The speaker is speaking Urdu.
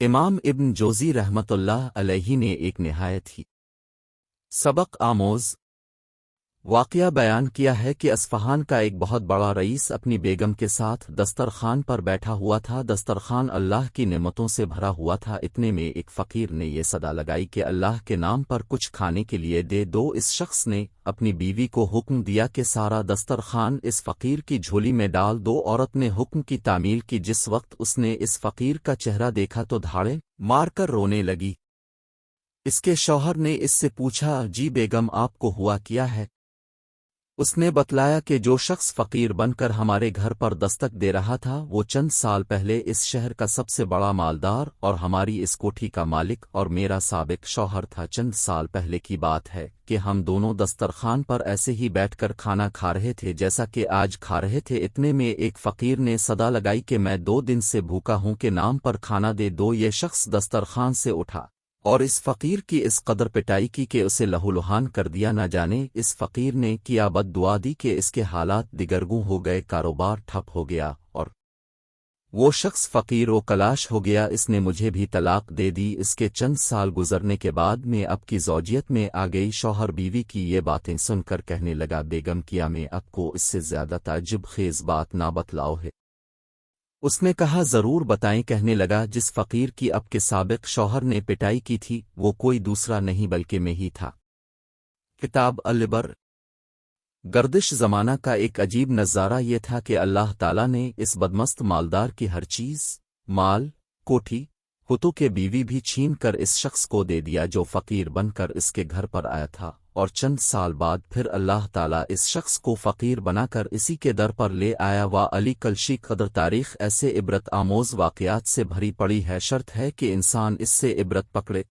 امام ابن جوزی رحمت اللہ علیہ نے ایک نہایت ہی سبق آموز واقعہ بیان کیا ہے کہ اصفہان کا ایک بہت بڑا رئیس اپنی بیگم کے ساتھ دسترخوان پر بیٹھا ہوا تھا۔ دسترخوان اللہ کی نعمتوں سے بھرا ہوا تھا۔ اتنے میں ایک فقیر نے یہ صدا لگائی کہ اللہ کے نام پر کچھ کھانے کے لیے دے دو۔ اس شخص نے اپنی بیوی کو حکم دیا کہ سارا دسترخوان اس فقیر کی جھولی میں ڈال دو۔ عورت نے حکم کی تعمیل کی۔ جس وقت اس نے اس فقیر کا چہرہ دیکھا تو دھاڑے مار کر رونے لگی۔ اس کے شوہر نے اس سے پوچھا، جی بیگم، آپ کو ہوا کیا ہے؟ اس نے بتلایا کہ جو شخص فقیر بن کر ہمارے گھر پر دستک دے رہا تھا وہ چند سال پہلے اس شہر کا سب سے بڑا مالدار اور ہماری اس کوٹھی کا مالک اور میرا سابق شوہر تھا۔ چند سال پہلے کی بات ہے کہ ہم دونوں دسترخوان پر ایسے ہی بیٹھ کر کھانا کھا رہے تھے جیسا کہ آج کھا رہے تھے۔ اتنے میں ایک فقیر نے صدا لگائی کہ میں 2 دن سے بھوکا ہوں، کہ نام پر کھانا دے دو۔ یہ شخص دسترخوان سے اٹھا اور اس فقیر کی اس قدر پٹائی کی کہ اسے لہولہان کر دیا۔ نہ جانے اس فقیر نے کیا بد دعا دی کہ اس کے حالات دگرگوں ہو گئے، کاروبار ٹھپ ہو گیا اور وہ شخص فقیر و کلاش ہو گیا۔ اس نے مجھے بھی طلاق دے دی۔ اس کے چند سال گزرنے کے بعد میں اب کی زوجیت میں آ گئی۔ شوہر بیوی کی یہ باتیں سن کر کہنے لگا، بیگم، کیا میں اب کو اس سے زیادہ تعجب خیز بات نہ بتلاؤ ہے؟ اس نے کہا، ضرور بتائیں۔ کہنے لگا، جس فقیر کی اب کے سابق شوہر نے پٹائی کی تھی وہ کوئی دوسرا نہیں بلکہ میں ہی تھا۔ کتاب البر۔ گردش زمانہ کا ایک عجیب نظارہ یہ تھا کہ اللہ تعالیٰ نے اس بدمست مالدار کی ہر چیز، مال، کوٹھی، حتو کے بیوی بھی چھین کر اس شخص کو دے دیا جو فقیر بن کر اس کے گھر پر آیا تھا، اور چند سال بعد پھر اللہ تعالیٰ اس شخص کو فقیر بنا کر اسی کے در پر لے آیا۔ علی کلشی قدر تاریخ ایسے عبرت آموز واقعات سے بھری پڑی ہے، شرط ہے کہ انسان اس سے عبرت پکڑے۔